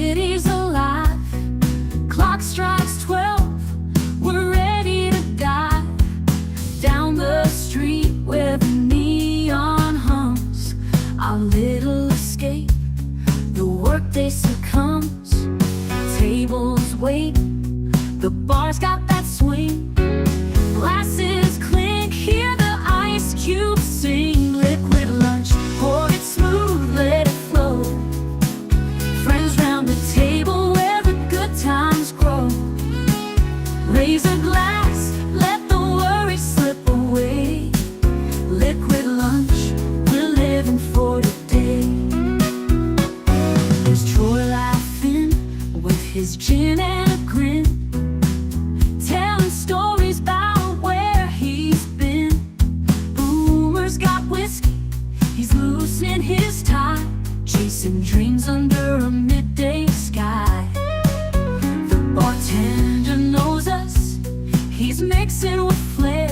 city's alive. Clock strikes 12. We're ready to dive down the street where the neon hums. Our little escape. The workday succumbs. Tables wait. The bar's got that swing. Glasses clink. Hear the ice cubes sing. Liquid lunch. Pour it smooth. Let it flow. Friends round the table where the good times grow. Raise a glass. Let the worry slip away. Liquid lunch. We're living for today. There's Troy laughing with his gin and a grin, telling stories about where he's been. Boomer's got whiskey, he's loosening his tie, chasing dreams under a midday sky. The bartender knows us, he's mixing with flair.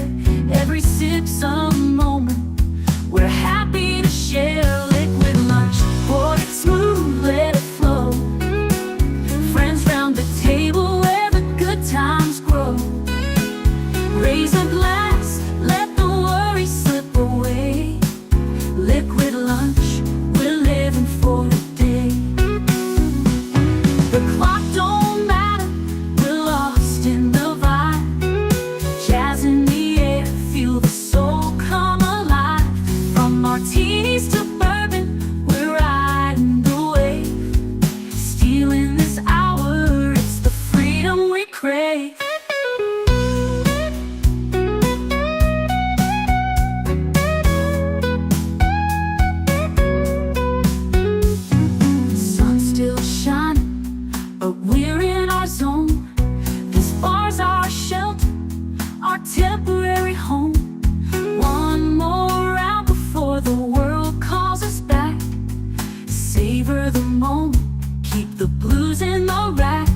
Every sip's a moment we're happy to share. Liquid lunch, pour it smooth, let it flow. Friends round the table where the good times grow. Raise a glass, let the worry slip away. Liquid lunch, we're living for today. The clock don't matter, we're lost in the vibe. Jazz in the air, feel the soul come alive. From martinis to bourbon, we're riding the wave. Stealing this hour, it's the freedom we crave. Sun's still shining, but we're in our zone. This bar's our shelter, our temporary home. One more round before the world calls us back. Savor the moment, keep the blues in the rack.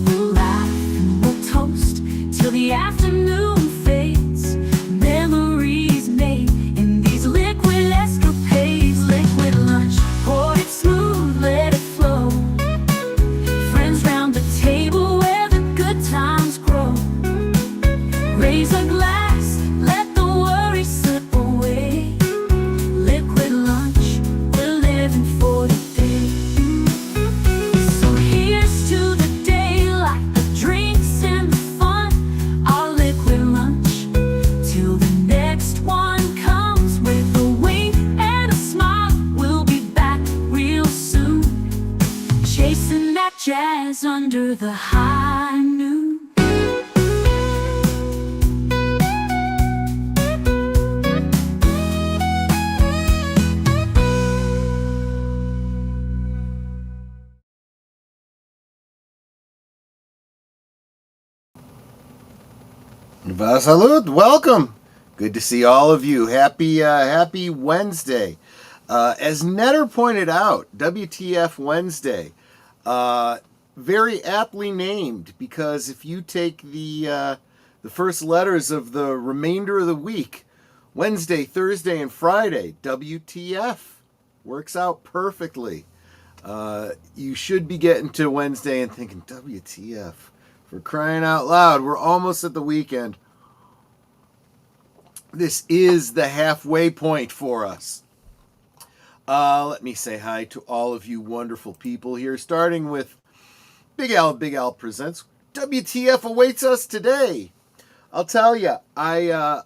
We'll laugh and we'll toast till the afternoon fades. Memories made in these liquid escapades. Liquid lunch, pour it smooth, let it flow. Friends round the table where the good times grow. Raise a glass, let the worry slip away. Liquid lunch, we're living for today. So here's to the daylight, the drinks and the fun. Our liquid lunch, till the next one comes. With a wink and a smile, we'll be back real soon. Chasing that jazz under the high noon. Salud, welcome. Good to see all of you. Happy Wednesday. As Netter pointed out, WTF Wednesday, very aptly named, because if you take the first letters of the remainder of the week, Wednesday, Thursday, and Friday, WTF works out perfectly. You should be getting to Wednesday and thinking, WTF, for crying out loud, we're almost at the weekend. This is the halfway point for us. Let me say hi to all of you wonderful people here, starting with Big Al. Big Al Presents. WTF awaits us today. I'll tell you, I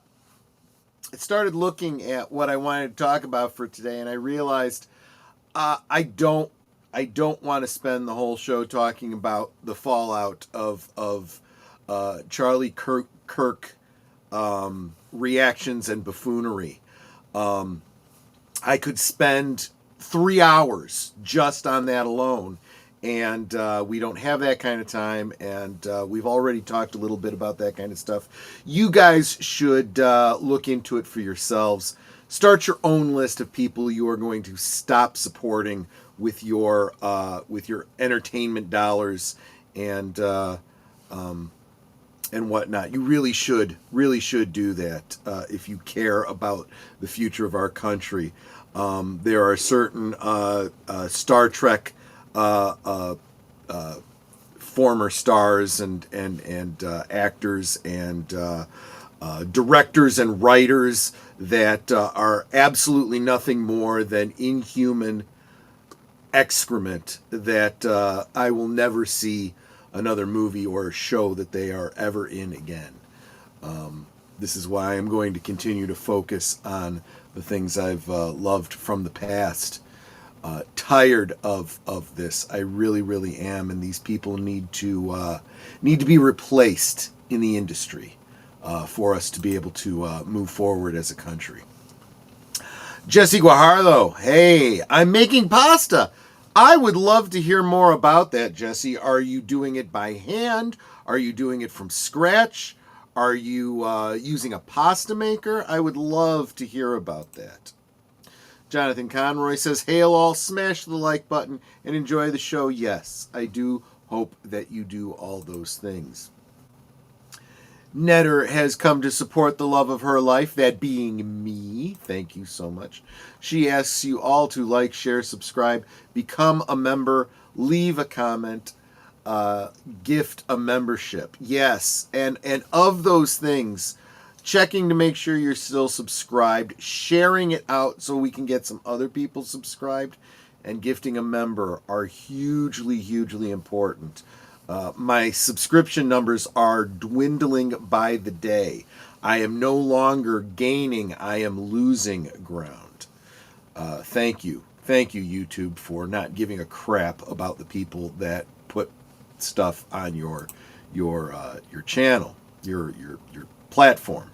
started looking at what I wanted to talk about for today, and I realized I don't want to spend the whole show talking about the fallout of Charlie Kirk reactions and buffoonery. I could spend 3 hours just on that alone, and we don't have that kind of time, and we've already talked a little bit about that kind of stuff. You guys should look into it for yourselves. Start your own list of people you are going to stop supporting with your entertainment dollars and whatnot. You really should do that if you care about the future of our country. There are certain Star Trek former stars and actors and directors and writers that are absolutely nothing more than inhuman excrement that I will never see another movie or show that they are ever in again. This is why I'm going to continue to focus on the things I've loved from the past. Tired of this. I really, really am, and these people need to be replaced in the industry for us to be able to move forward as a country. Jesse Guajardo, hey, I'm making pasta. I would love to hear more about that, Jesse. Are you doing it by hand? Are you doing it from scratch? Are you using a pasta maker? I would love to hear about that. Jonathan Conroy says, hail all, smash the like button, and enjoy the show. Yes, I do hope that you do all those things. Netter has come to support the love of her life, that being me. Thank you so much. She asks you all to like, share, subscribe, become a member, leave a comment, gift a membership. Yes, and of those things, checking to make sure you're still subscribed, sharing it out so we can get some other people subscribed, and gifting a member are hugely, hugely important. My subscription numbers are dwindling by the day. I am no longer gaining, I am losing ground. Thank you, YouTube, for not giving a crap about the people that put stuff on your channel, your platform.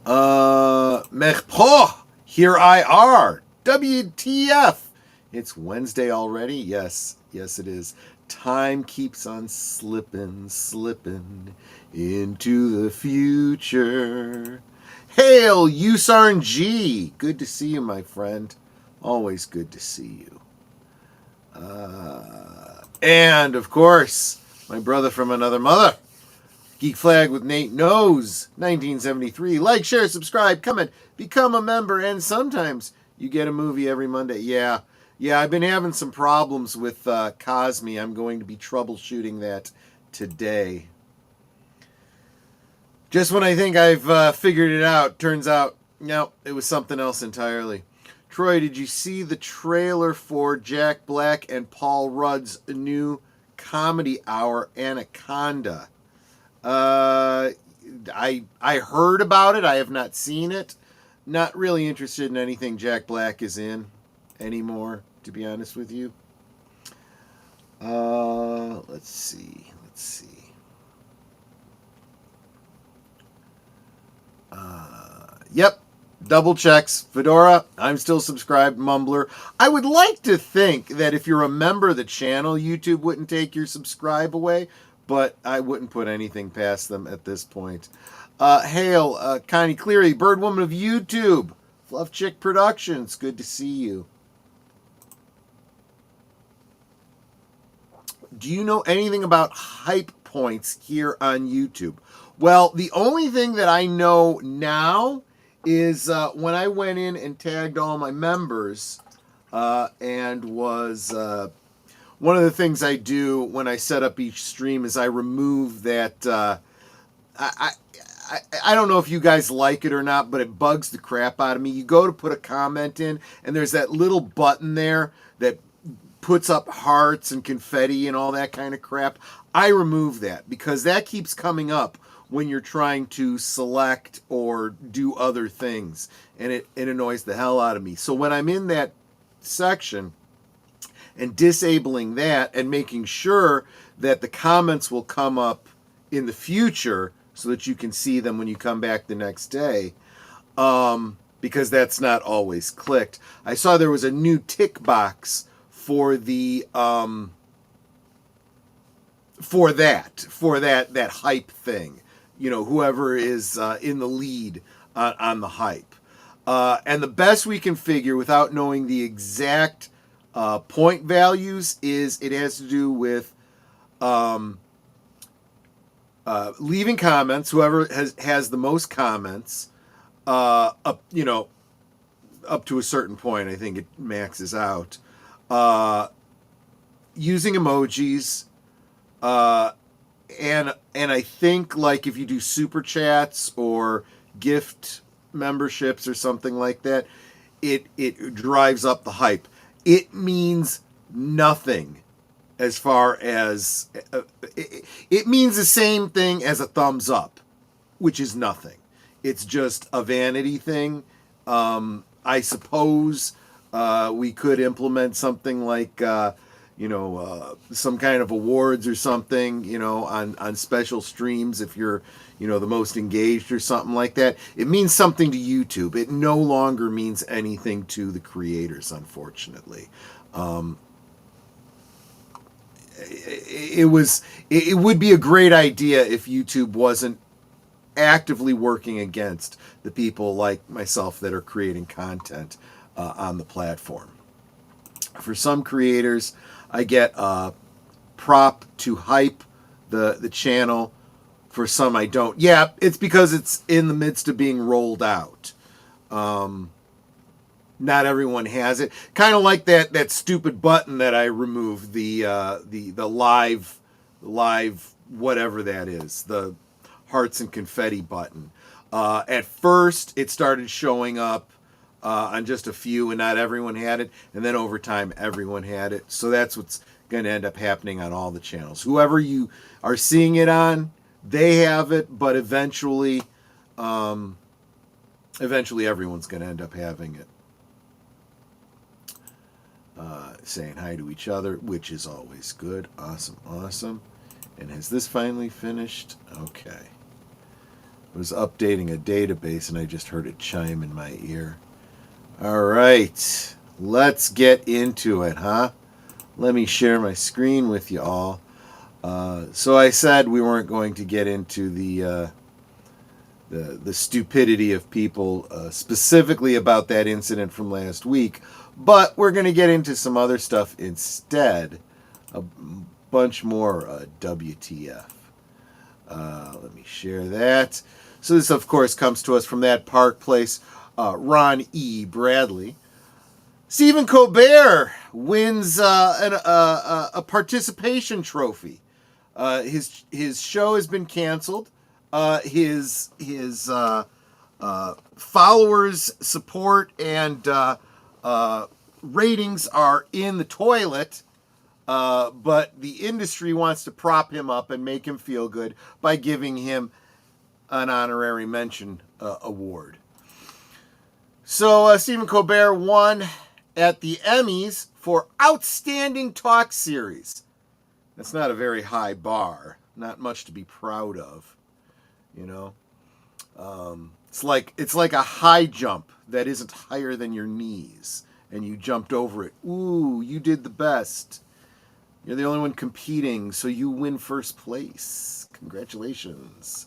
Mechpo, here I are. WTF? It's Wednesday already. Yes, it is. Time keeps on slipping into the future. Hail, USRNG. Good to see you, my friend. Always good to see you. And, of course, my brother from another mother. Geek Flag with Nate Knows, 1973. Like, share, subscribe, comment, become a member, and sometimes you get a movie every Monday. Yeah, I've been having some problems with Cosme. I'm going to be troubleshooting that today. Just when I think I've figured it out, turns out, no, it was something else entirely. Troy, did you see the trailer for Jack Black and Paul Rudd's new comedy hour, Anaconda? I heard about it. I have not seen it. Not really interested in anything Jack Black is in anymore, to be honest with you. Let's see. Yep. Double checks. Fedora, I'm still subscribed. Mumbler. I would like to think that if you're a member of the channel, YouTube wouldn't take your subscribe away, but I wouldn't put anything past them at this point. Hail, Connie Cleary, Birdwoman of YouTube. Fluff Chick Productions. Good to see you. Do you know anything about hype points here on YouTube? Well, the only thing that I know now is when I went in and tagged all my members and was... one of the things I do when I set up each stream is I remove that... I don't know if you guys like it or not, but it bugs the crap out of me. You go to put a comment in, and there's that little button there that puts up hearts and confetti and all that kind of crap. I remove that because that keeps coming up when you're trying to select or do other things, and it annoys the hell out of me. So when I'm in that section and disabling that and making sure that the comments will come up in the future so that you can see them when you come back the next day, because that's not always clicked. I saw there was a new tick box for the for that hype thing. You know, whoever is in the lead on the hype. And the best we can figure without knowing the exact point values is it has to do with leaving comments. Whoever has the most comments up to a certain point, I think it maxes out, using emojis, and I think like if you do super chats or gift memberships or something like that, it drives up the hype. It means nothing as far as it means the same thing as a thumbs up, which is nothing. It's just a vanity thing. I suppose we could implement something like some kind of awards or something, on special streams if you're, the most engaged or something like that. It means something to YouTube. It no longer means anything to the creators, unfortunately. It would be a great idea if YouTube wasn't actively working against the people like myself that are creating content on the platform. For some creators, I get a prop to hype the channel. For some, I don't. Yeah, it's because it's in the midst of being rolled out. Not everyone has it. Kind of like that stupid button that I removed, the live whatever that is, the hearts and confetti button. At first, it started showing up on just a few, and not everyone had it. And then over time, everyone had it. So that's what's going to end up happening on all the channels. Whoever you are seeing it on, they have it, but eventually everyone's going to end up having it. Saying hi to each other, which is always good. Awesome. And has this finally finished? Okay. I was updating a database and I just heard it chime in my ear. All right. Let's get into it, huh? Let me share my screen with you all. So I said we weren't going to get into the stupidity of people, specifically about that incident from last week, but we're going to get into some other stuff instead. A bunch more WTF. Let me share that. So this, of course, comes to us from that Park Place. Ron E. Bradley. Stephen Colbert wins a participation trophy. His show has been canceled. His followers' support and ratings are in the toilet, but the industry wants to prop him up and make him feel good by giving him an honorary mention award. So Stephen Colbert won at the Emmys for Outstanding Talk Series. That's not a very high bar. Not much to be proud of, It's like a high jump that isn't higher than your knees, and you jumped over it. Ooh, you did the best. You're the only one competing, so you win first place. Congratulations.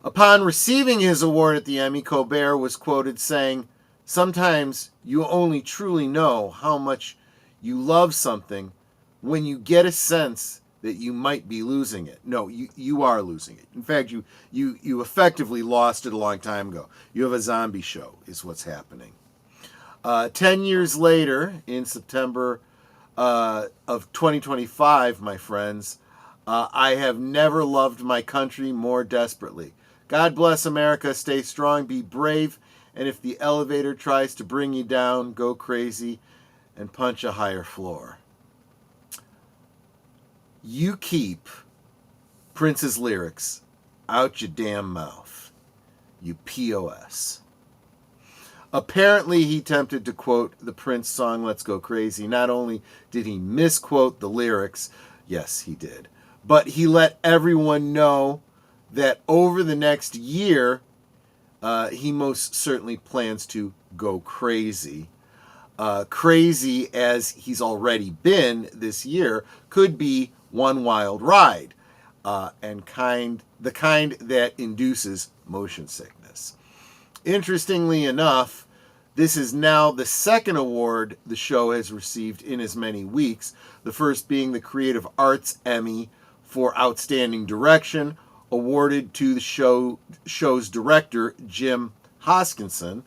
Upon receiving his award at the Emmy, Colbert was quoted saying, "Sometimes you only truly know how much you love something when you get a sense that you might be losing it." No, you are losing it. In fact, you effectively lost it a long time ago. You have a zombie show, is what's happening. 10 years later, in September of 2025, my friends, I have never loved my country more desperately. God bless America. Stay strong, be brave, and if the elevator tries to bring you down, go crazy and punch a higher floor. You keep Prince's lyrics out your damn mouth, you POS. Apparently, he attempted to quote the Prince song Let's Go Crazy. Not only did he misquote the lyrics, yes, he did, but he let everyone know that over the next year, he most certainly plans to go crazy. Crazy as he's already been this year, could be one wild ride, and the kind that induces motion sickness. Interestingly enough, this is now the second award the show has received in as many weeks, the first being the Creative Arts Emmy for Outstanding Direction, awarded to the show's director, Jim Hoskinson.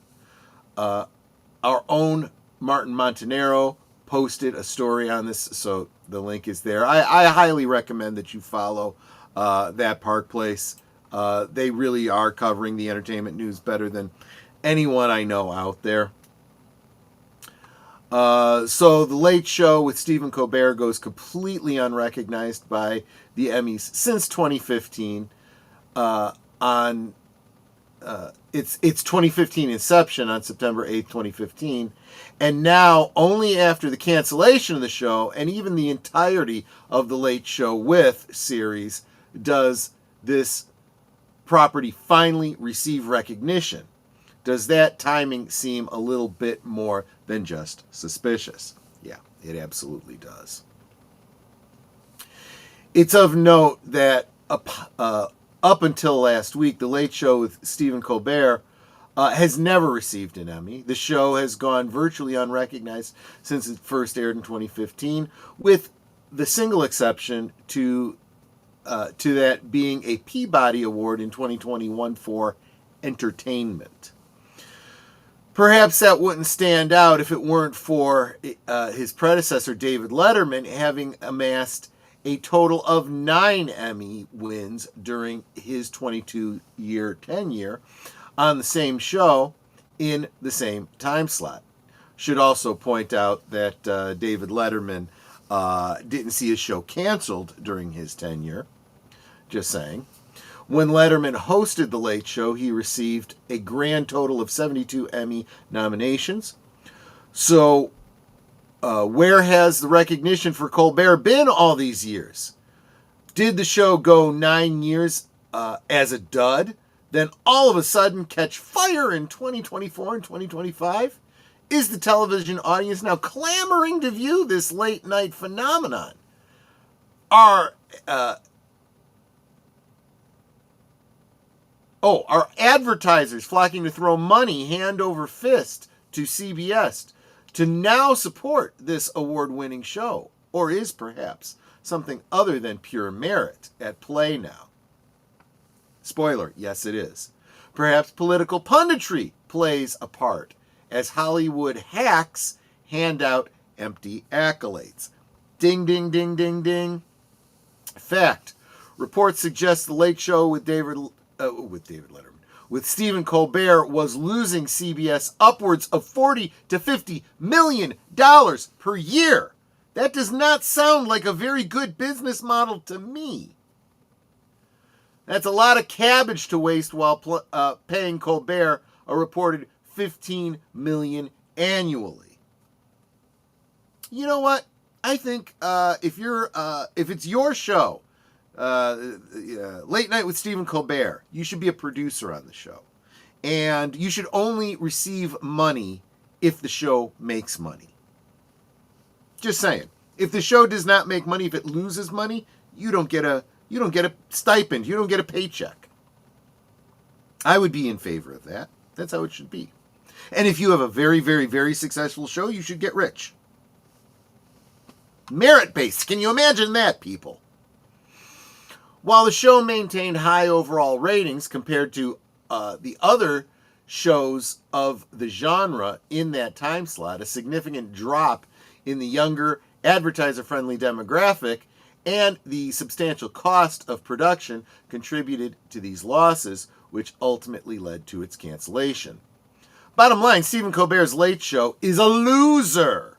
Our own Martin Montanaro posted a story on this, so the link is there. I highly recommend that you follow that Park Place. They really are covering the entertainment news better than anyone I know out there. So The Late Show with Stephen Colbert goes completely unrecognized by the Emmys since 2015. On its 2015 inception on September 8th, 2015, and now only after the cancellation of the show and even the entirety of The Late Show with series does this property finally receive recognition. Does that timing seem a little bit more than just suspicious? Yeah, it absolutely does. It's of note that up until last week, The Late Show with Stephen Colbert has never received an Emmy. The show has gone virtually unrecognized since it first aired in 2015, with the single exception to that being a Peabody Award in 2021 for entertainment. Perhaps that wouldn't stand out if it weren't for his predecessor, David Letterman, having amassed a total of 9 Emmy wins during his 22-year tenure on the same show in the same time slot. Should also point out that David Letterman didn't see his show canceled during his tenure. Just saying. When Letterman hosted The Late Show, he received a grand total of 72 Emmy nominations. So, where has the recognition for Colbert been all these years? Did the show go 9 years as a dud, then all of a sudden catch fire in 2024 and 2025? Is the television audience now clamoring to view this late night phenomenon? Are advertisers flocking to throw money hand over fist to CBS to now support this award-winning show? Or is perhaps something other than pure merit at play now? Spoiler, yes it is. Perhaps political punditry plays a part as Hollywood hacks hand out empty accolades. Ding, ding, ding, ding, ding. Fact. Reports suggest The Late Show with David Letterman, with Stephen Colbert, was losing CBS upwards of $40 to $50 million per year. That does not sound like a very good business model to me. That's a lot of cabbage to waste while paying Colbert a reported $15 million annually. You know what? I think if it's your show, Late Night with Stephen Colbert, you should be a producer on the show. And you should only receive money if the show makes money. Just saying. If the show does not make money, if it loses money, you don't get a stipend, you don't get a paycheck. I would be in favor of that. That's how it should be. And if you have a very, very, very successful show, you should get rich. Merit-based. Can you imagine that, people? While the show maintained high overall ratings compared to the other shows of the genre in that time slot, a significant drop in the younger, advertiser-friendly demographic and the substantial cost of production contributed to these losses, which ultimately led to its cancellation. Bottom line, Stephen Colbert's Late Show is a loser.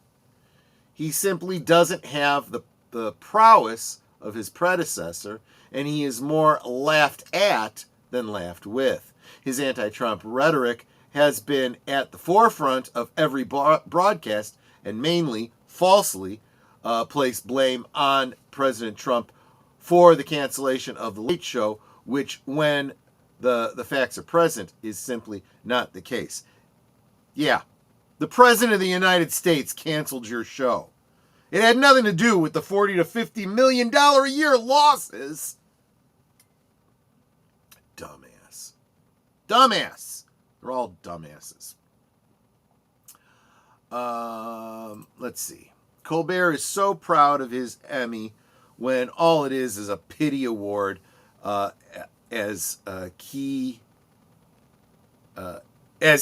He simply doesn't have the prowess of his predecessor, and he is more laughed at than laughed with. His anti-Trump rhetoric has been at the forefront of every broadcast and mainly, falsely, placed blame on President Trump for the cancellation of The Late Show, which, when the facts are present, is simply not the case. Yeah, the President of the United States canceled your show. It had nothing to do with the $40 to $50 million a year losses. Dumbass. Dumbass. They're all dumbasses. Let's see. Colbert is so proud of his Emmy when all it is a pity award as he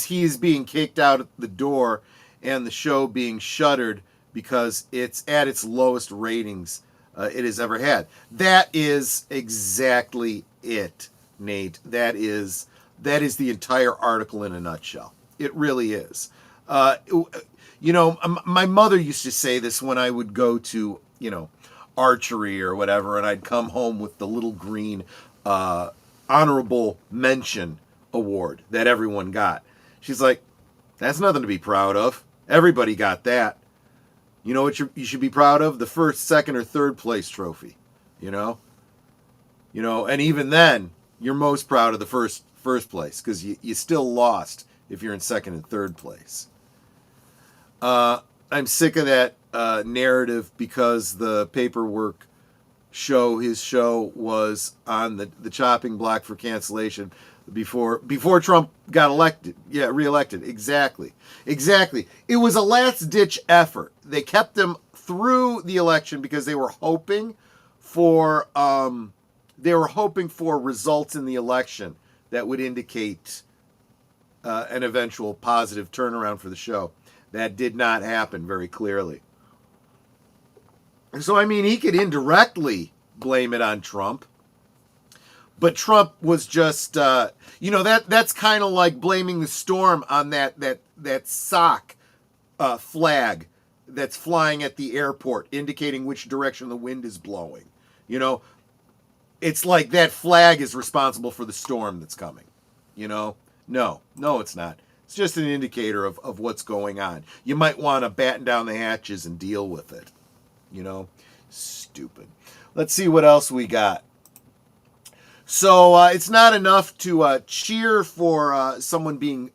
is being kicked out the door and the show being shuttered because it's at its lowest ratings it has ever had. That is exactly it, Nate. That is the entire article in a nutshell. It really is. My mother used to say this when I would go to, archery or whatever, and I'd come home with the little green honorable mention award that everyone got. She's like, that's nothing to be proud of. Everybody got that. You know what you should be proud of? The first, second, or third place trophy. And even then, you're most proud of the first place, because you still lost if you're in second and third place. I'm sick of that narrative, because the paperwork his show was on the chopping block for cancellation before Trump got elected. Yeah, reelected. Exactly. It was a last-ditch effort. They kept him through the election because they were hoping for results in the election that would indicate an eventual positive turnaround for the show. That did not happen very clearly. So, he could indirectly blame it on Trump. But Trump was just, that's kind of like blaming the storm on that sock flag that's flying at the airport, indicating which direction the wind is blowing. It's like that flag is responsible for the storm that's coming. No, it's not. It's just an indicator of what's going on. You might want to batten down the hatches and deal with it. Stupid. Let's see what else we got. So it's not enough to cheer for someone being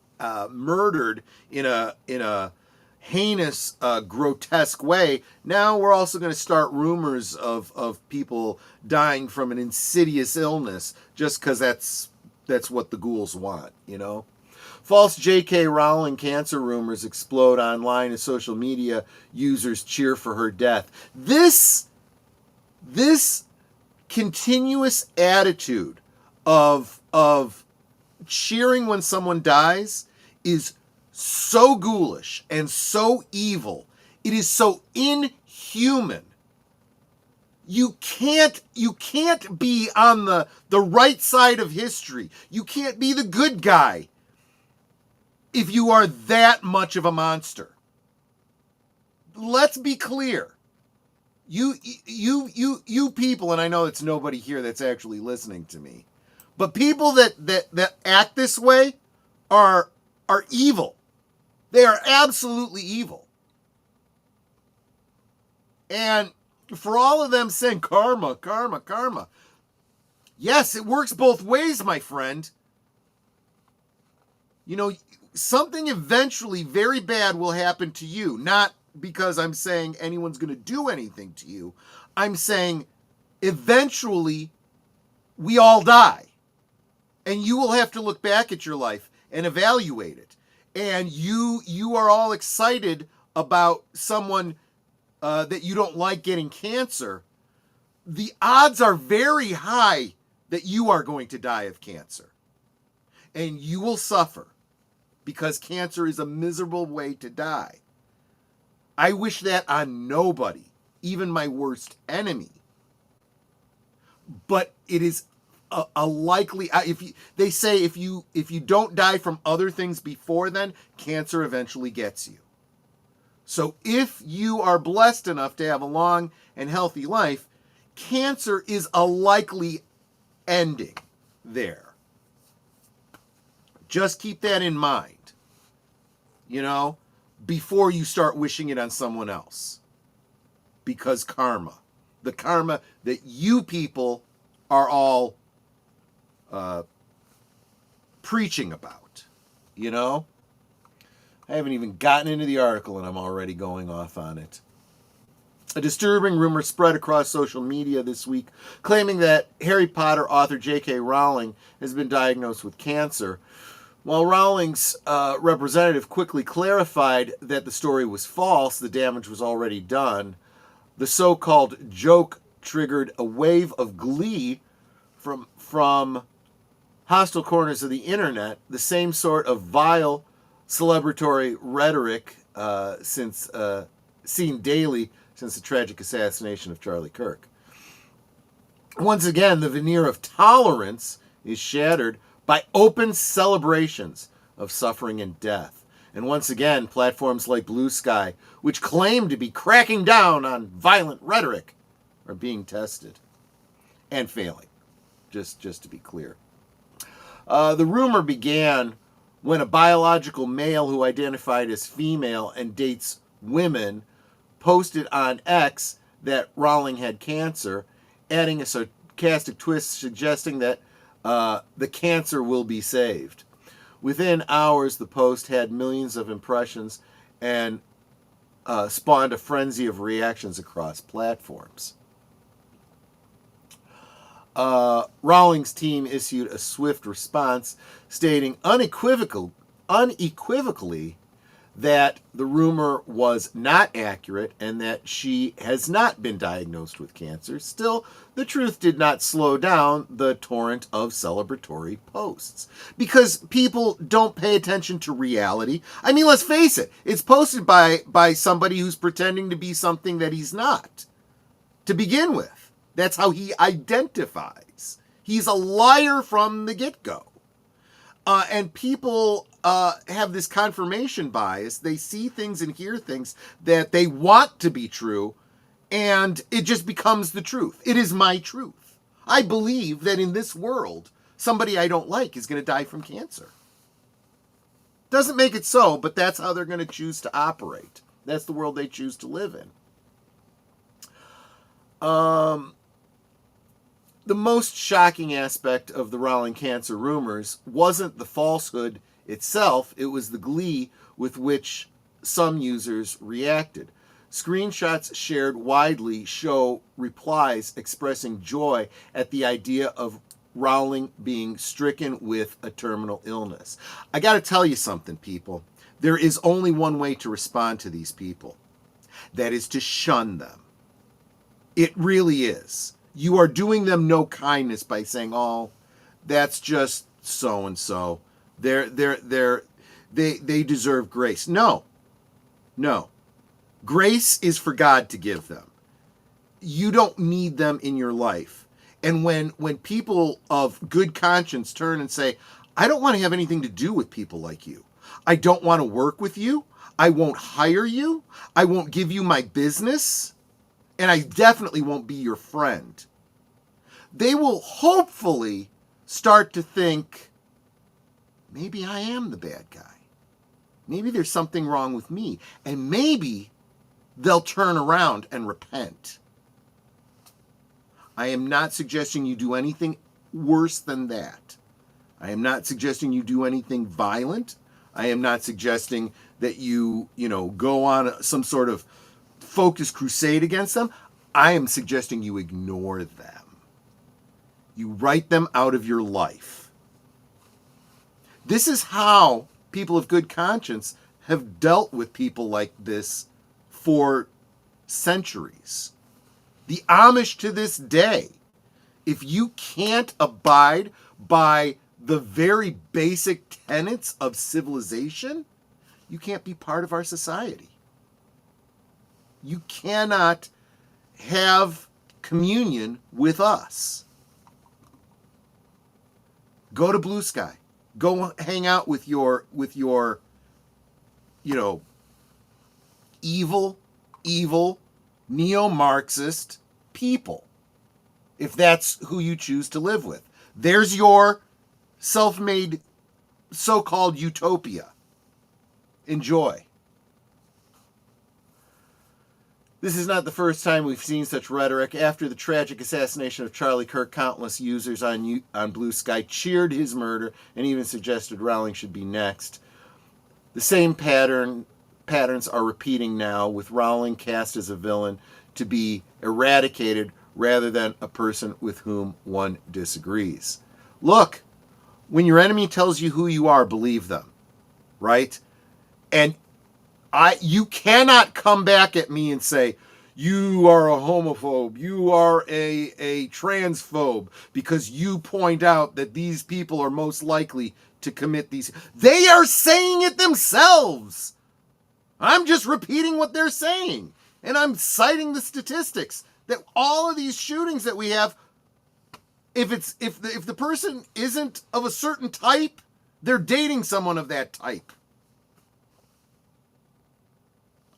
murdered in a heinous, grotesque way. Now we're also going to start rumors of people dying from an insidious illness, just because that's what the ghouls want. False J.K. Rowling cancer rumors explode online as social media users cheer for her death. This continuous attitude of cheering when someone dies is so ghoulish and so evil. It is so inhuman. You can't be on the right side of history. You can't be the good guy if you are that much of a monster. Let's be clear. You people, and I know it's nobody here that's actually listening to me, but people that act this way are evil. They are absolutely evil. And for all of them saying karma, karma, karma, yes, it works both ways, my friend. Something eventually very bad will happen to you. Not because I'm saying anyone's going to do anything to you. I'm saying eventually we all die. And you will have to look back at your life and evaluate it. And you are all excited about someone that you don't like getting cancer. The odds are very high that you are going to die of cancer. And you will suffer, because cancer is a miserable way to die. I wish that on nobody, even my worst enemy. But it is a likely, they say if you don't die from other things before then, cancer eventually gets you. So if you are blessed enough to have a long and healthy life, cancer is a likely ending there. Just keep that in mind, before you start wishing it on someone else. Because the karma that you people are all preaching about, I haven't even gotten into the article and I'm already going off on it. A disturbing rumor spread across social media this week, claiming that Harry Potter author J.K. Rowling has been diagnosed with cancer. While Rowling's representative quickly clarified that the story was false, the damage was already done. The so-called joke triggered a wave of glee from hostile corners of the internet, the same sort of vile celebratory rhetoric since seen daily since the tragic assassination of Charlie Kirk. Once again, the veneer of tolerance is shattered by open celebrations of suffering and death. And once again, platforms like Blue Sky, which claim to be cracking down on violent rhetoric, are being tested and failing, just to be clear. The rumor began when a biological male who identified as female and dates women posted on X that Rowling had cancer, adding a sarcastic twist suggesting that the cancer will be saved. Within hours, the post had millions of impressions and spawned a frenzy of reactions across platforms. Rowling's team issued a swift response stating unequivocally that the rumor was not accurate and that she has not been diagnosed with cancer. Still, the truth did not slow down the torrent of celebratory posts because people don't pay attention to reality. I mean, let's face it, it's posted by somebody who's pretending to be something that he's not. To begin with, that's how he identifies. He's a liar from the get-go. And people have this confirmation bias. They see things and hear things that they want to be true, and it just becomes the truth. It is my truth. I believe that in this world, somebody I don't like is going to die from cancer. Doesn't make it so, but that's how they're going to choose to operate. That's the world they choose to live in. The most shocking aspect of the Rowling cancer rumors wasn't the falsehood itself, it was the glee with which some users reacted. Screenshots shared widely show replies expressing joy at the idea of Rowling being stricken with a terminal illness. I got to tell you something, people. There is only one way to respond to these people. That is to shun them. It really is. You are doing them no kindness by saying, "Oh, that's just so and so. They deserve grace." No. Grace is for God to give them. You don't need them in your life. And when people of good conscience turn and say, "I don't want to have anything to do with people like you. I don't want to work with you. I won't hire you. I won't give you my business. And I definitely won't be your friend," they will hopefully start to think, maybe I am the bad guy. Maybe there's something wrong with me. And maybe they'll turn around and repent. I am not suggesting you do anything worse than that. I am not suggesting you do anything violent. I am not suggesting that you go on some sort of focused crusade against them. I am suggesting you ignore them. You write them out of your life. This is how people of good conscience have dealt with people like this for centuries. The Amish to this day, if you can't abide by the very basic tenets of civilization, you can't be part of our society. You cannot have communion with us. Go to Blue Sky. Go hang out with your evil neo-Marxist people, if that's who you choose to live with. There's your self-made so-called utopia. Enjoy. This is not the first time we've seen such rhetoric. After the tragic assassination of Charlie Kirk, countless users on Blue Sky cheered his murder and even suggested Rowling should be next. The same patterns are repeating now, with Rowling cast as a villain to be eradicated rather than a person with whom one disagrees. Look, when your enemy tells you who you are, believe them, right? And you cannot come back at me and say, you are a homophobe, you are a transphobe, because you point out that these people are most likely to commit these. They are saying it themselves. I'm just repeating what they're saying. And I'm citing the statistics that all of these shootings that we have, if the person isn't of a certain type, they're dating someone of that type.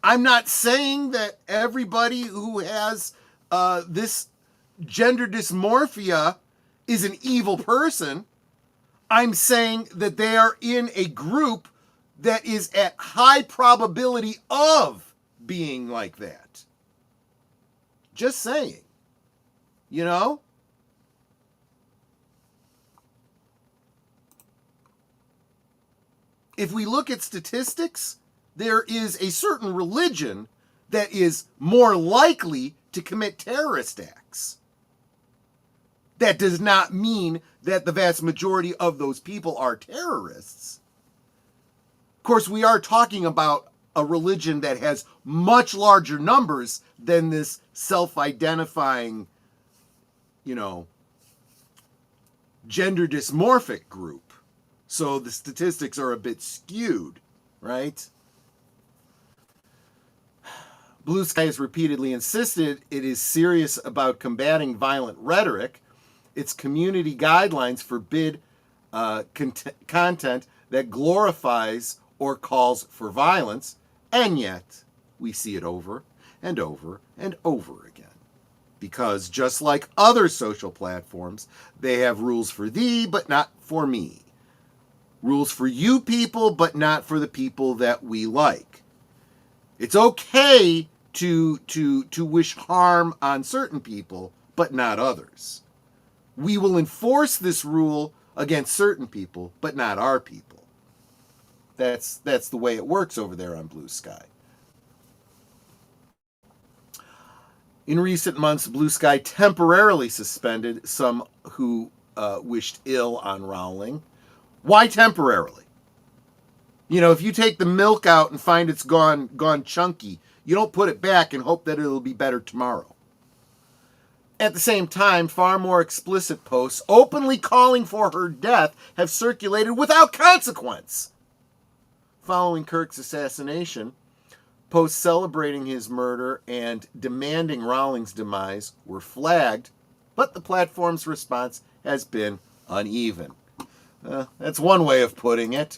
I'm not saying that everybody who has this gender dysmorphia is an evil person. I'm saying that they are in a group that is at high probability of being like that. Just saying. You know? If we look at statistics, there is a certain religion that is more likely to commit terrorist acts. That does not mean that the vast majority of those people are terrorists. Of course, we are talking about a religion that has much larger numbers than this self-identifying, gender dysmorphic group. So the statistics are a bit skewed, right? Blue Sky has repeatedly insisted it is serious about combating violent rhetoric. Its community guidelines forbid content that glorifies or calls for violence, and yet we see it over and over and over again. Because just like other social platforms, they have rules for thee, but not for me. Rules for you people, but not for the people that we like. It's okay to wish harm on certain people, but not others. We will enforce this rule against certain people, but not our people. That's the way it works over there on Blue Sky. In recent months, Blue Sky temporarily suspended some who wished ill on Rowling. Why temporarily? If you take the milk out and find it's gone chunky, you don't put it back and hope that it'll be better tomorrow. At the same time, far more explicit posts openly calling for her death have circulated without consequence. Following Kirk's assassination, posts celebrating his murder and demanding Rowling's demise were flagged, but the platform's response has been uneven. That's one way of putting it.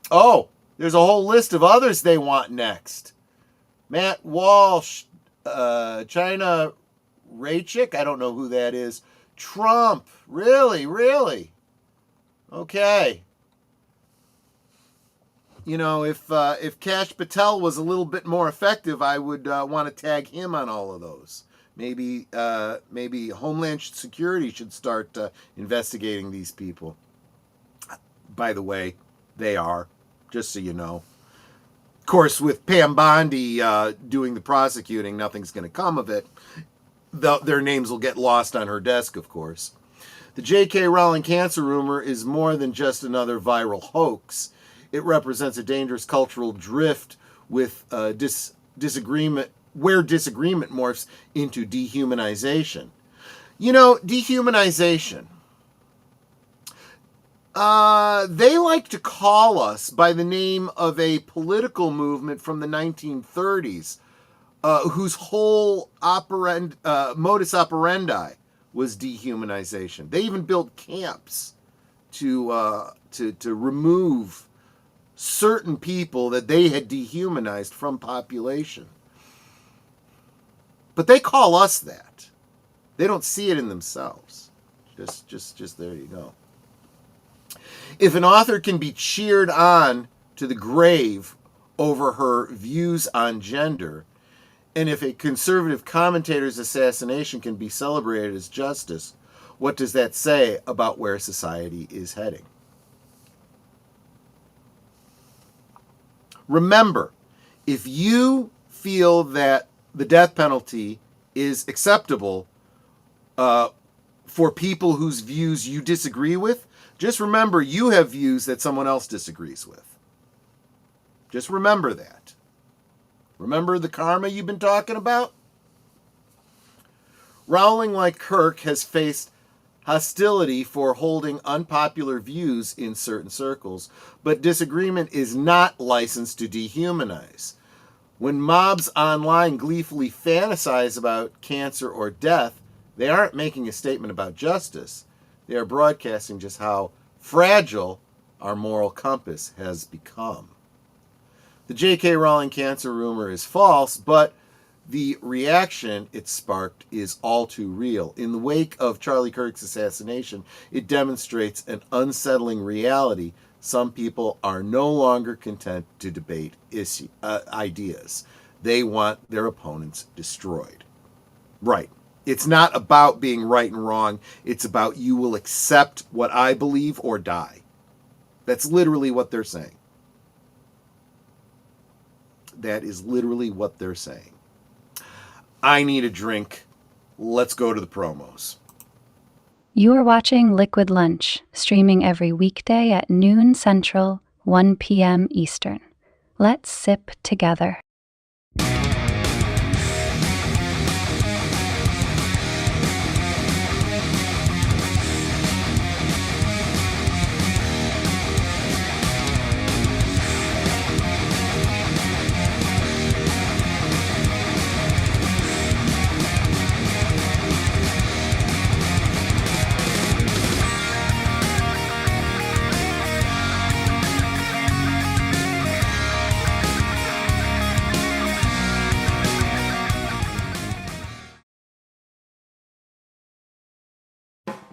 Oh, there's a whole list of others they want next. Matt Walsh, China Raychick, I don't know who that is. Trump, really? Okay. If Kash Patel was a little bit more effective, I would want to tag him on all of those. Maybe Homeland Security should start investigating these people. By the way, they are, just so you know. Of course, with Pam Bondi doing the prosecuting, nothing's going to come of it. Their names will get lost on her desk, of course. The J.K. Rowling cancer rumor is more than just another viral hoax. It represents a dangerous cultural drift with disagreement, where disagreement morphs into dehumanization. Dehumanization. They like to call us by the name of a political movement from the 1930s, whose whole modus operandi was dehumanization. They even built camps to remove certain people that they had dehumanized from population. But they call us that. They don't see it in themselves. Just there you go. If an author can be cheered on to the grave over her views on gender, and if a conservative commentator's assassination can be celebrated as justice, what does that say about where society is heading? Remember, if you feel that the death penalty is acceptable for people whose views you disagree with, just remember you have views that someone else disagrees with. Just remember that. Remember the karma you've been talking about? Rowling, like Kirk, has faced hostility for holding unpopular views in certain circles, but disagreement is not licensed to dehumanize. When mobs online gleefully fantasize about cancer or death, they aren't making a statement about justice. They are broadcasting just how fragile our moral compass has become. The J.K. Rowling cancer rumor is false, but the reaction it sparked is all too real. In the wake of Charlie Kirk's assassination, it demonstrates an unsettling reality. Some people are no longer content to debate ideas. They want their opponents destroyed. Right. It's not about being right and wrong. It's about you will accept what I believe or die. That's literally what they're saying. That is literally what they're saying. I need a drink. Let's go to the promos. You are watching Liquid Lunch, streaming every weekday at noon Central, 1 p.m. Eastern. Let's sip together.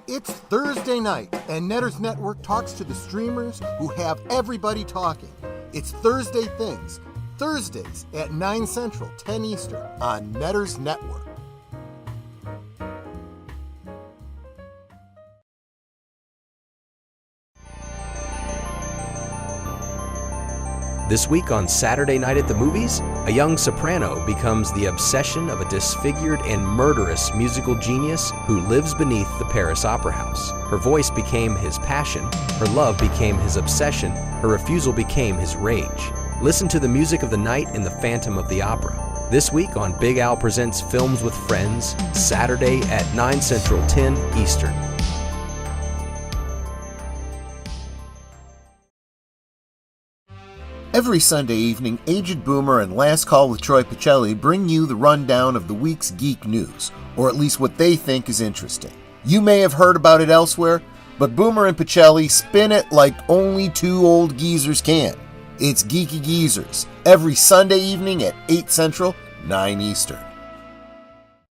It's Thursday night, and Netters Network talks to the streamers who have everybody talking. It's Thursday Things, Thursdays at 9 Central, 10 Eastern on Netters Network. This week on Saturday Night at the Movies, a young soprano becomes the obsession of a disfigured and murderous musical genius who lives beneath the Paris Opera House. Her voice became his passion, her love became his obsession, her refusal became his rage. Listen to the music of the night in The Phantom of the Opera. This week on Big Al Presents Films with Friends, Saturday at 9 Central, 10 Eastern. Every Sunday evening, Aged Boomer and Last Call with Troy Pacelli bring you the rundown of the week's geek news, or at least what they think is interesting. You may have heard about it elsewhere, but Boomer and Pacelli spin it like only two old geezers can. It's Geeky Geezers, every Sunday evening at 8 Central, 9 Eastern.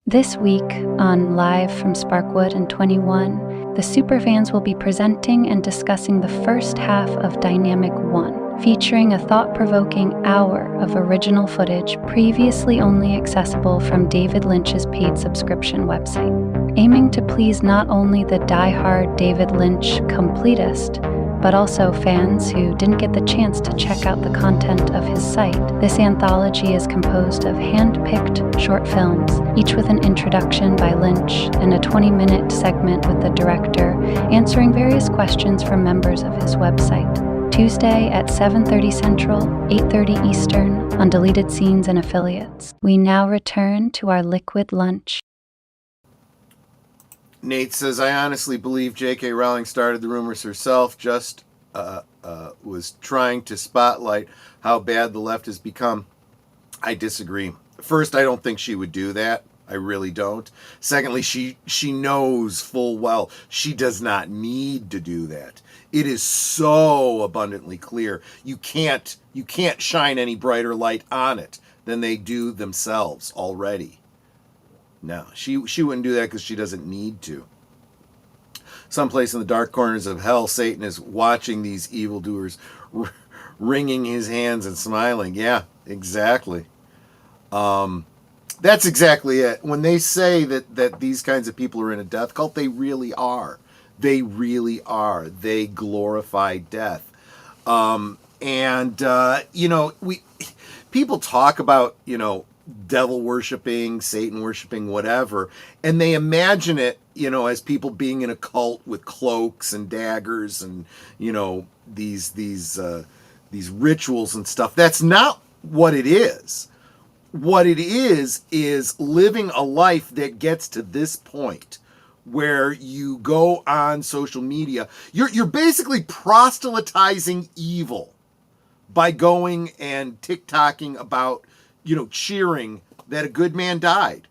This week on Live from Sparkwood and 21, the Superfans will be presenting and discussing the first half of Dynamic 1. Featuring a thought-provoking hour of original footage previously only accessible from David Lynch's paid subscription website, aiming to please not only the die-hard David Lynch completist, but also fans who didn't get the chance to check out the content of his site. This anthology is composed of hand-picked short films, each with an introduction by Lynch and a 20-minute segment with the director answering various questions from members of his website. Tuesday at 7:30 Central, 8:30 Eastern on Deleted Scenes and Affiliates. We now return to our Liquid Lunch. Nate says, I honestly believe J.K. Rowling started the rumors herself, just was trying to spotlight how bad the left has become. I disagree. First, I don't think she would do that. I really don't. Secondly, she knows full well she does not need to do that. It is so abundantly clear. You can't shine any brighter light on it than they do themselves already. No, she wouldn't do that because she doesn't need to. Someplace in the dark corners of hell, Satan is watching these evildoers, wringing his hands and smiling. Yeah, exactly. That's exactly it. When they say that these kinds of people are in a death cult, they really are. They really are. They glorify death. People talk about, devil worshiping, Satan worshiping, whatever, and they imagine it, as people being in a cult with cloaks and daggers and, these rituals and stuff. That's not what it is. What it is living a life that gets to this point where you go on social media. You're basically proselytizing evil by going and TikToking about, cheering that a good man died.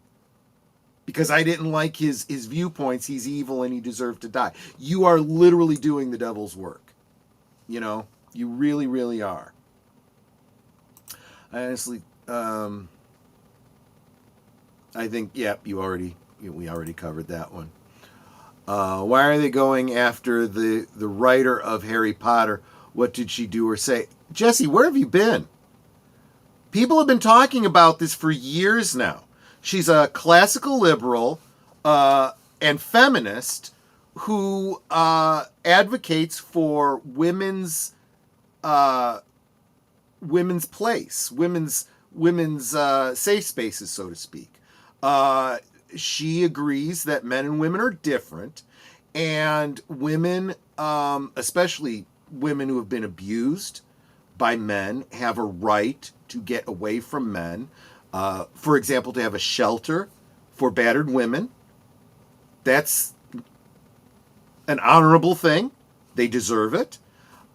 Because I didn't like his viewpoints, he's evil and he deserved to die. You are literally doing the devil's work. You really, really are. I honestly, I think, we already covered that one. Why are they going after the writer of Harry Potter? What did she do or say? Jesse, where have you been? People have been talking about this for years now. She's a classical liberal and feminist who advocates for women's place, women's safe spaces, so to speak. She agrees that men and women are different, and women, especially women who have been abused by men, have a right to get away from men. For example, to have a shelter for battered women. That's an honorable thing. They deserve it.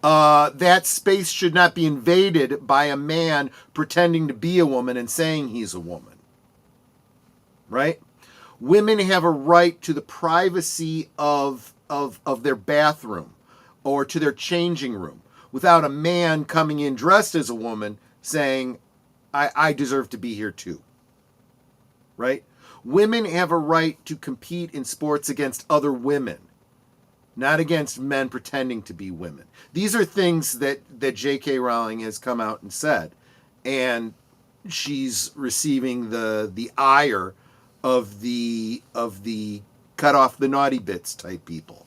That space should not be invaded by a man pretending to be a woman and saying he's a woman. Right? Women have a right to the privacy of their bathroom or to their changing room without a man coming in dressed as a woman saying, I deserve to be here too. Right? Women have a right to compete in sports against other women, not against men pretending to be women. These are things that J.K. Rowling has come out and said, and she's receiving the ire of the cut off the naughty bits type people.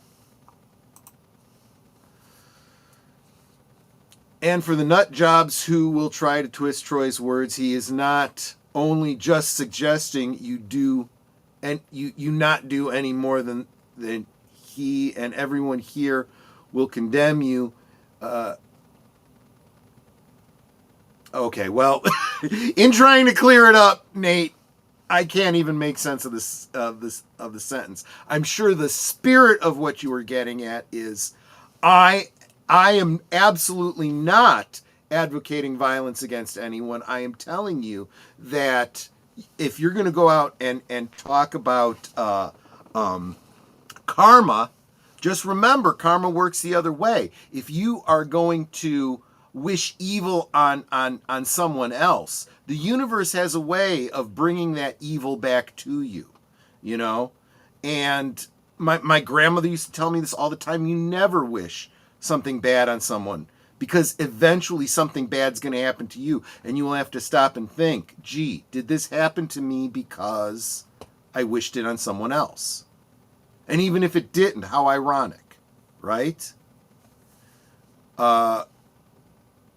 And for the nut jobs who will try to twist Troy's words, he is not only just suggesting you do and you not do any more than he and everyone here will condemn you. Okay, well, in trying to clear it up, Nate, I can't even make sense of this of the sentence. I'm sure the spirit of what you were getting at is I am absolutely not advocating violence against anyone. I am telling you that if you're going to go out and talk about karma, just remember karma works the other way. If you are going to wish evil on someone else, the universe has a way of bringing that evil back to you, And my grandmother used to tell me this all the time. You never wish something bad on someone, because eventually something bad's going to happen to you, and you will have to stop and think, gee, did this happen to me because I wished it on someone else? And even if it didn't, how ironic, right?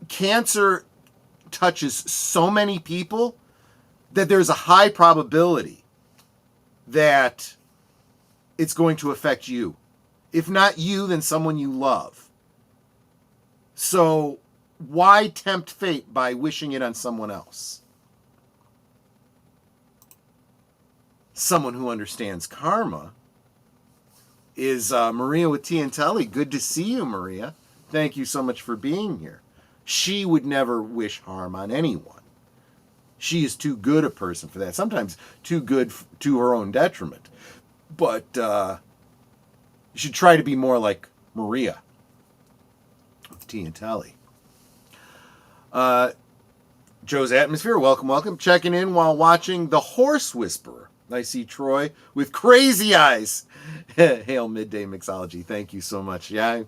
Cancer touches so many people that there's a high probability that it's going to affect you. If not you, then someone you love. So why tempt fate by wishing it on someone else? Someone who understands karma is Maria with T and Telly. Good to see you, Maria. Thank you so much for being here. She would never wish harm on anyone. She is too good a person for that. Sometimes too good to her own detriment. But you should try to be more like Maria with T and Telly. Joe's Atmosphere, welcome. Checking in while watching The Horse Whisperer. I see Troy with crazy eyes. Hail Midday Mixology. Thank you so much. Yeah, I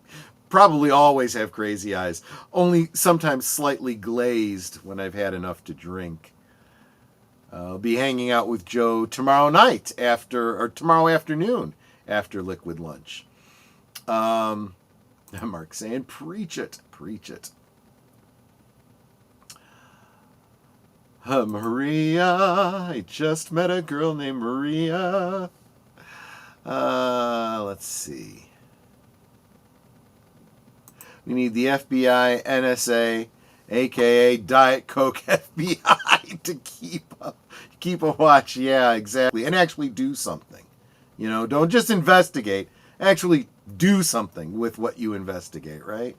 probably always have crazy eyes. Only sometimes slightly glazed when I've had enough to drink. I'll be hanging out with Joe tomorrow afternoon after Liquid Lunch. Mark saying, preach it. Maria, I just met a girl named Maria. Let's see. We need the FBI, NSA, aka Diet Coke FBI to keep a watch. Yeah, exactly. And actually do something. You know, don't just investigate. Actually do something with what you investigate, right?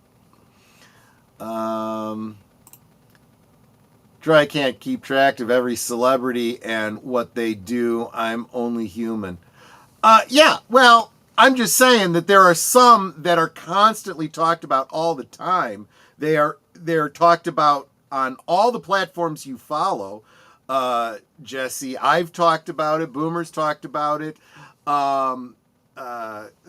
Try can't keep track of every celebrity and what they do. I'm only human. Yeah, well, I'm just saying that there are some that are constantly talked about all the time. They're talked about on all the platforms you follow. Jesse, I've talked about it. Boomer's talked about it.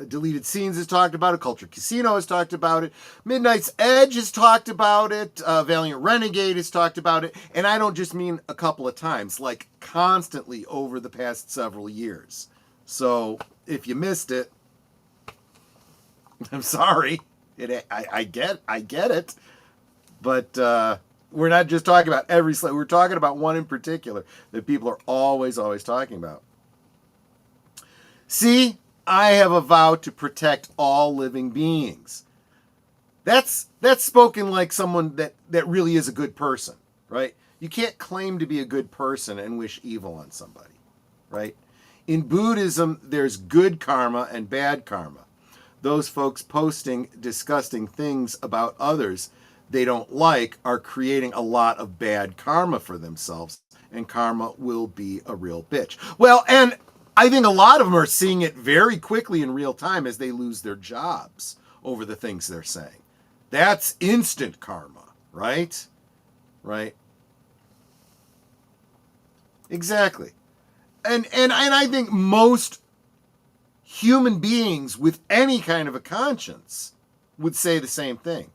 Deleted Scenes has talked about it. Culture Casino has talked about it. Midnight's Edge has talked about it. Valiant Renegade has talked about it. And I don't just mean a couple of times, like constantly over the past several years. So if you missed it, I'm sorry. I get it. But we're not just talking about every slave. We're talking about one in particular that people are always talking about. See, I have a vow to protect all living beings. That's spoken like someone that really is a good person, right? You can't claim to be a good person and wish evil on somebody, right? In Buddhism, there's good karma and bad karma. Those folks posting disgusting things about others they don't like are creating a lot of bad karma for themselves, and karma will be a real bitch. Well, and I think a lot of them are seeing it very quickly in real time as they lose their jobs over the things they're saying. That's instant karma, right? Right? Exactly. And I think most human beings with any kind of a conscience would say the same thing.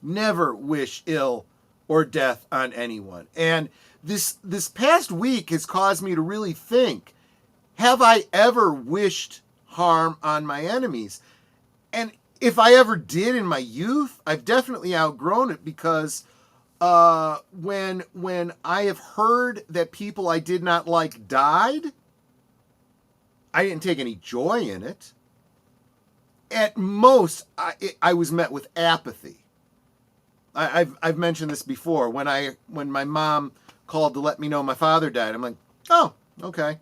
Never wish ill or death on anyone. And this past week has caused me to really think, have I ever wished harm on my enemies? And if I ever did in my youth, I've definitely outgrown it, because when I have heard that people I did not like died, I didn't take any joy in it. At most, I was met with apathy. I've mentioned this before. When my mom called to let me know my father died, I'm like, oh, okay.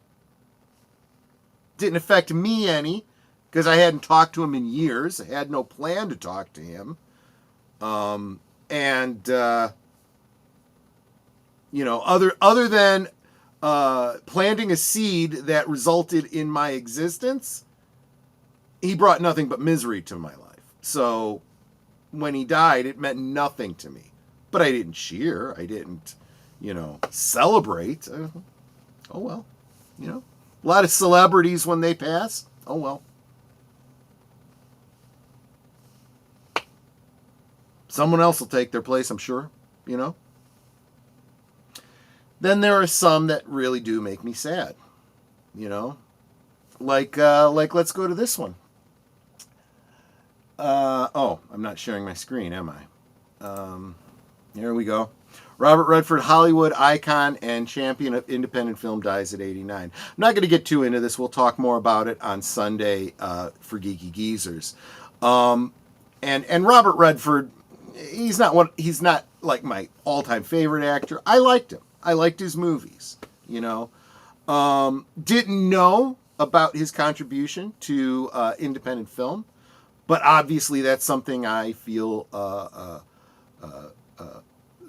Didn't affect me any, because I hadn't talked to him in years. I had no plan to talk to him. Other than planting a seed that resulted in my existence, he brought nothing but misery to my life. So when he died, it meant nothing to me. But I didn't cheer. I didn't, celebrate. Oh, well, A lot of celebrities, when they pass, oh, well. Someone else will take their place, I'm sure, Then there are some that really do make me sad, Like let's go to this one. I'm not sharing my screen, am I? Here we go. Robert Redford, Hollywood icon and champion of independent film, dies at 89. I'm not going to get too into this. We'll talk more about it on Sunday for Geeky Geezers. And Robert Redford, he's not like my all-time favorite actor. I liked him. I liked his movies. Didn't know about his contribution to independent film, but obviously that's something I feel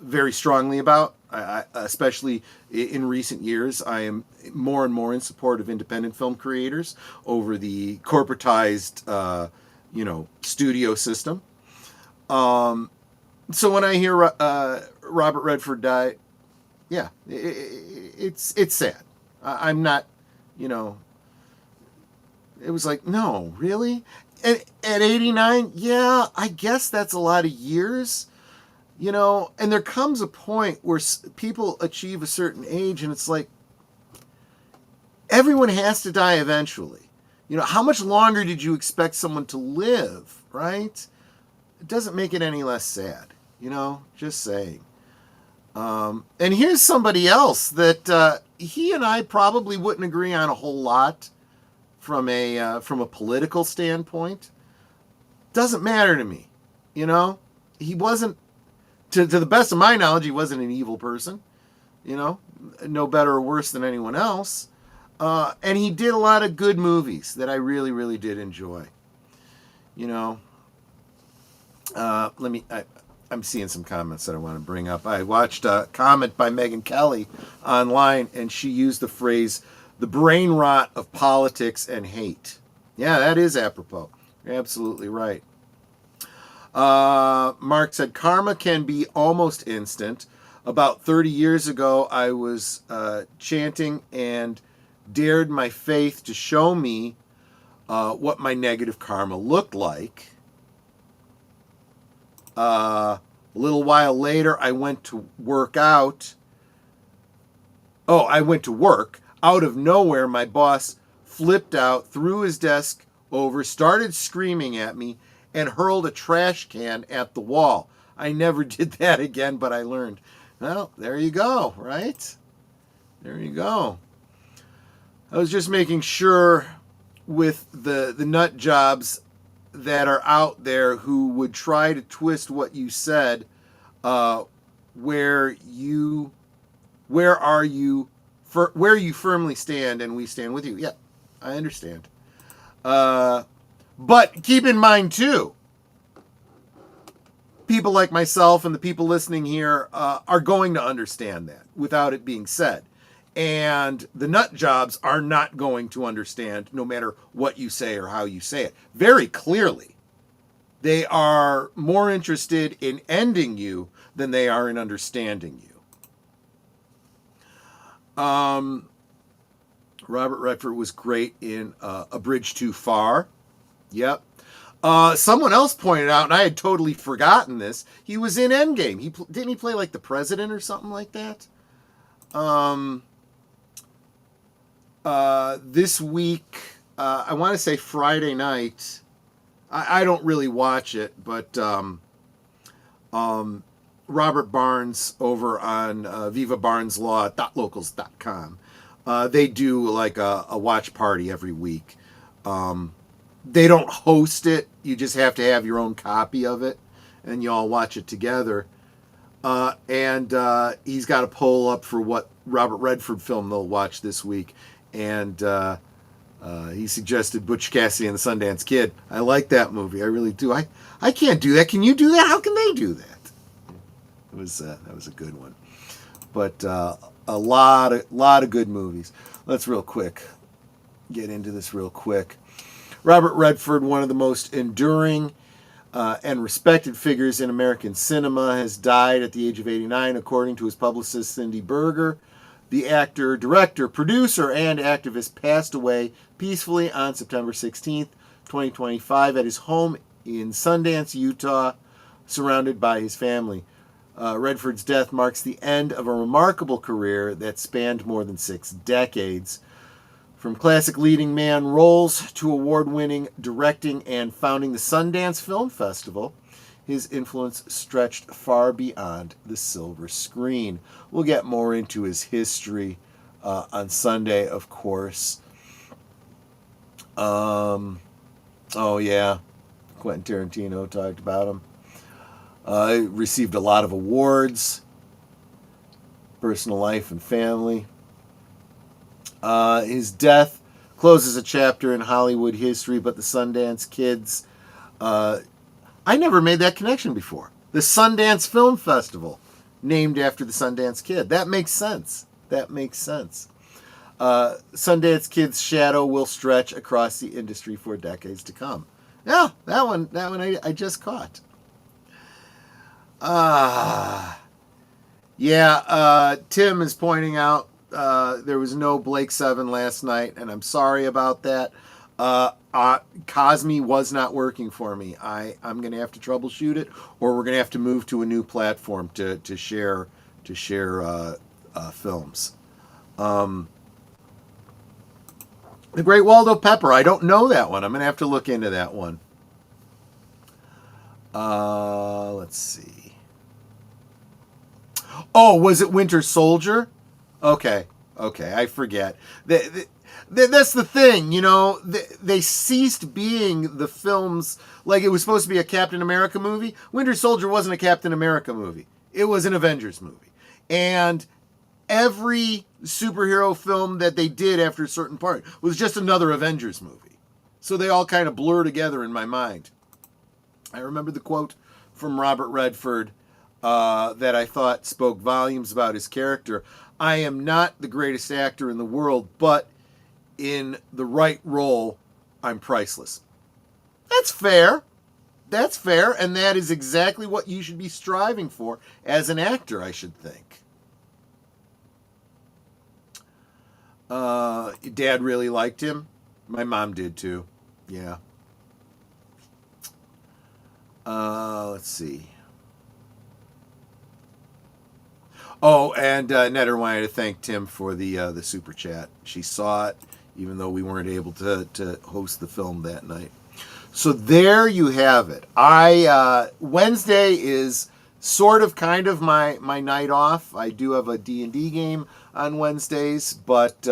very strongly about. I especially in recent years, I am more and more in support of independent film creators over the corporatized, studio system. So when I hear Robert Redford die, yeah, it's sad. I'm not, it was like, no, really? At 89, yeah, I guess that's a lot of years. And there comes a point where people achieve a certain age and it's like, everyone has to die eventually. How much longer did you expect someone to live, right? It doesn't make it any less sad, just saying. And here's somebody else that he and I probably wouldn't agree on a whole lot from a political standpoint. Doesn't matter to me, He wasn't, to the best of my knowledge, he wasn't an evil person, no better or worse than anyone else. And he did a lot of good movies that I really, really did enjoy. You know, I'm seeing some comments that I want to bring up. I watched a comment by Megan Kelly online, and she used the phrase, the brain rot of politics and hate. Yeah, that is apropos. You're absolutely right. Mark said, karma can be almost instant. About 30 years ago, I was chanting and dared my faith to show me what my negative karma looked like. A little while later, I went to work out. Oh, I went to work. Out of nowhere, my boss flipped out, threw his desk over, started screaming at me, and hurled a trash can at the wall. I never did that again, but I learned. Well, there you go, right? There you go. I was just making sure with the nut jobs that are out there who would try to twist what you said, where you firmly stand, and we stand with you. Yeah, I understand. But keep in mind too, people like myself and the people listening here are going to understand that without it being said. And the nut jobs are not going to understand no matter what you say or how you say it. Very clearly, they are more interested in ending you than they are in understanding you. Robert Redford was great in A Bridge Too Far. Yep. Someone else pointed out, and I had totally forgotten this, he was in Endgame. Didn't he play like the president or something like that? This week, I want to say Friday night, I don't really watch it, but Robert Barnes over on vivabarneslaw.locals.com, they do like a watch party every week. They don't host it. You just have to have your own copy of it, and you all watch it together. And he's got a poll up for what Robert Redford film they'll watch this week. And he suggested Butch Cassidy and the Sundance Kid. I like that movie. I really do. I can't do that. Can you do that? How can they do that? That was a good one. But a lot of good movies. Let's real quick get into this real quick. Robert Redford, one of the most enduring and respected figures in American cinema, has died at the age of 89, according to his publicist Cindy Berger. The actor, director, producer, and activist passed away peacefully on September 16th, 2025, at his home in Sundance, Utah, surrounded by his family. Redford's death marks the end of a remarkable career that spanned more than 6 decades. From classic leading man roles to award-winning directing and founding the Sundance Film Festival, his influence stretched far beyond the silver screen. We'll get more into his history on Sunday, of course. Oh, yeah. Quentin Tarantino talked about him. He received a lot of awards. Personal life and family. His death closes a chapter in Hollywood history, but the Sundance Kids... I never made that connection before. The Sundance Film Festival, named after the Sundance Kid. That makes sense. Sundance Kid's shadow will stretch across the industry for decades to come. Yeah, that one I just caught. Tim is pointing out there was no Blake 7 last night, and I'm sorry about that. Cosme was not working for me. I'm going to have to troubleshoot it, or we're going to have to move to a new platform to share films. The Great Waldo Pepper. I don't know that one. I'm going to have to look into that one. Let's see. Oh, was it Winter Soldier? Okay, I forget. That's the thing, you know, they ceased being the films, like it was supposed to be a Captain America movie. Winter Soldier wasn't a Captain America movie. It was an Avengers movie. And every superhero film that they did after a certain part was just another Avengers movie. So they all kind of blur together in my mind. I remember the quote from Robert Redford that I thought spoke volumes about his character. I am not the greatest actor in the world, but in the right role, I'm priceless. That's fair. That's fair, and that is exactly what you should be striving for as an actor, I should think. Dad really liked him. My mom did too. Yeah. Let's see. Oh, and Netter wanted to thank Tim for the super chat. She saw it, even though we weren't able to host the film that night. So there you have it. Wednesday is sort of kind of my night off. I do have a D&D game on Wednesdays, but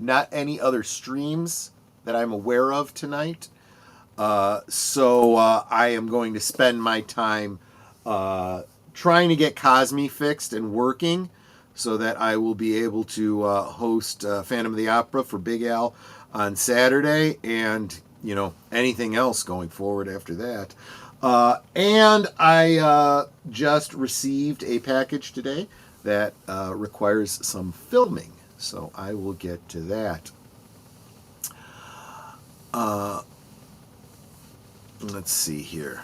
not any other streams that I'm aware of tonight. So I am going to spend my time trying to get Cosme fixed and working so that I will be able to host Phantom of the Opera for Big Al on Saturday, and anything else going forward after that. And I just received a package today that requires some filming, so I will get to that. Let's see here.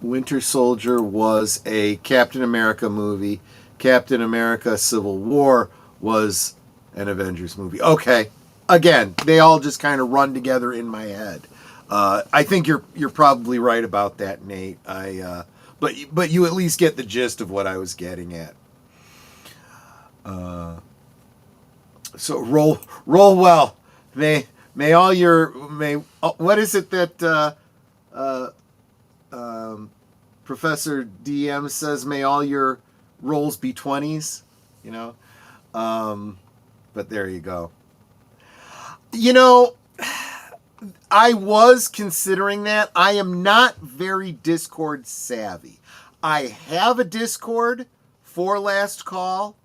Winter Soldier was a Captain America movie. Captain America Civil War was an Avengers movie. Okay. Again, they all just kind of run together in my head. I think you're probably right about that, Nate. But you at least get the gist of what I was getting at. So roll well. May all your what is it that Professor DM says? May all your rolls be 20s. But there you go. I was considering that. I am not very Discord savvy. I have a Discord for Last Call,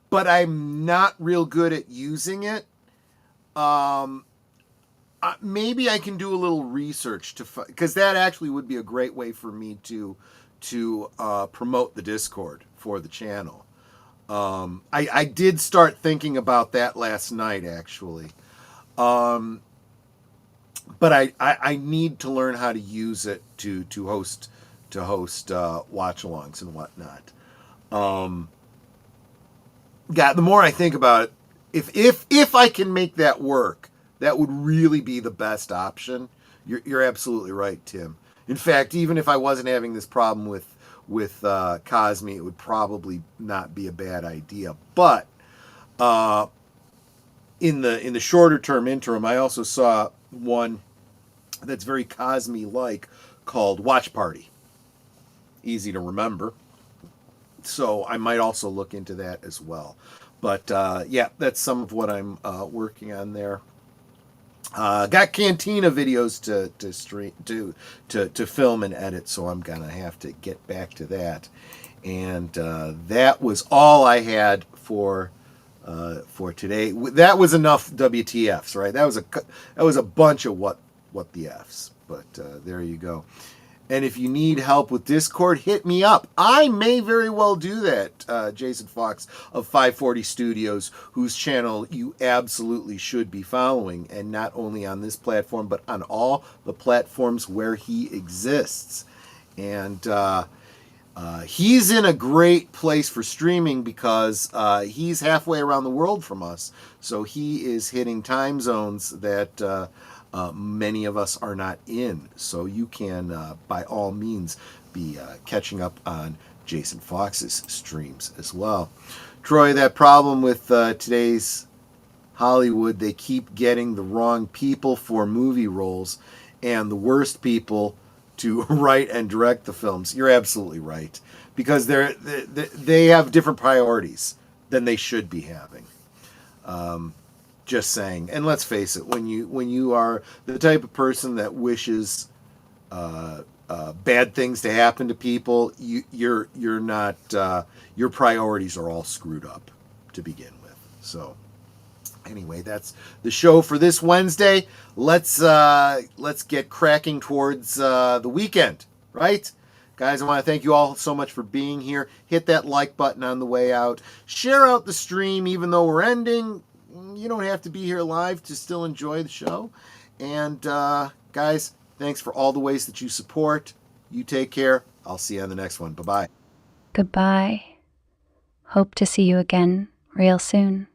but I'm not real good at using it. Maybe I can do a little research because that actually would be a great way for me to promote the Discord for the channel. I did start thinking about that last night, actually. But I need to learn how to use it to host watch-alongs and whatnot. The more I think about it, if I can make that work, that would really be the best option. You're absolutely right, Tim. In fact, even if I wasn't having this problem with Cosme, it would probably not be a bad idea. But in the shorter term interim, I also saw one that's very Cosme-like called Watch Party. Easy to remember. So I might also look into that as well. But yeah, that's some of what I'm working on there. Got Cantina videos to stream to film and edit, so I'm gonna have to get back to that. And that was all I had for today. That was enough WTFs, right? That was a bunch of what the Fs. But there you go. And if you need help with Discord, hit me up. I may very well do that. Jason Fawkes of 540 Studios, whose channel you absolutely should be following, and not only on this platform, but on all the platforms where he exists. And he's in a great place for streaming because he's halfway around the world from us. So he is hitting time zones that many of us are not in. So you can, by all means, be catching up on Jason Fawkes' streams as well. Troy, that problem with today's Hollywood, they keep getting the wrong people for movie roles and the worst people to write and direct the films. You're absolutely right. Because they have different priorities than they should be having. Just saying. And let's face it, when you are the type of person that wishes bad things to happen to people, you're not, your priorities are all screwed up to begin with. So anyway, that's the show for this Wednesday. Let's get cracking towards the weekend, right? Guys, I want to thank you all so much for being here. Hit that like button on the way out. Share out the stream, even though we're ending. You don't have to be here live to still enjoy the show. And guys, thanks for all the ways that you support. You take care. I'll see you on the next one. Bye-bye. Goodbye. Hope to see you again real soon.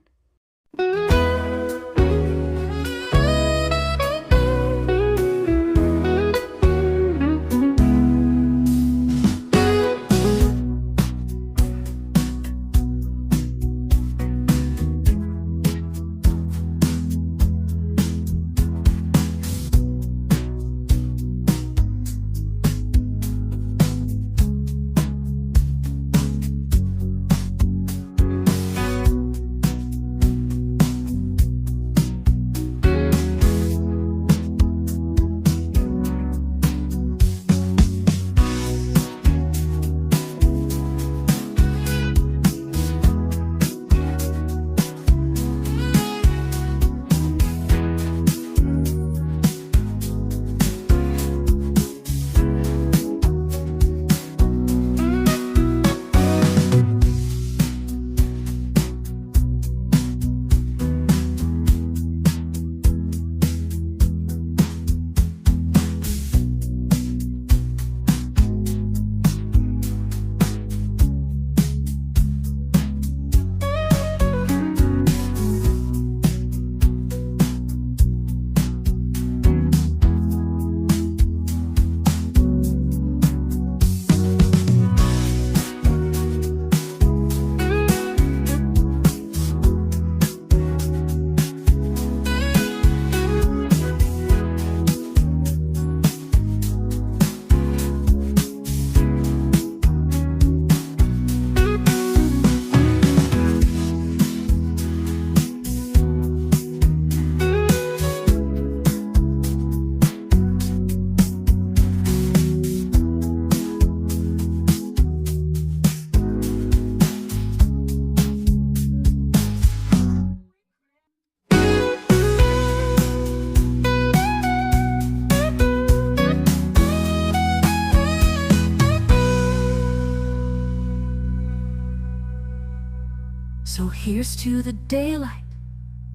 So here's to the daylight,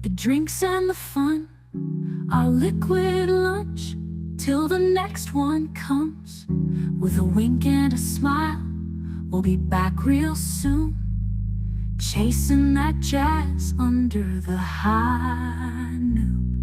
the drinks and the fun, our liquid lunch, till the next one comes. With a wink and a smile, we'll be back real soon, chasing that jazz under the high noon.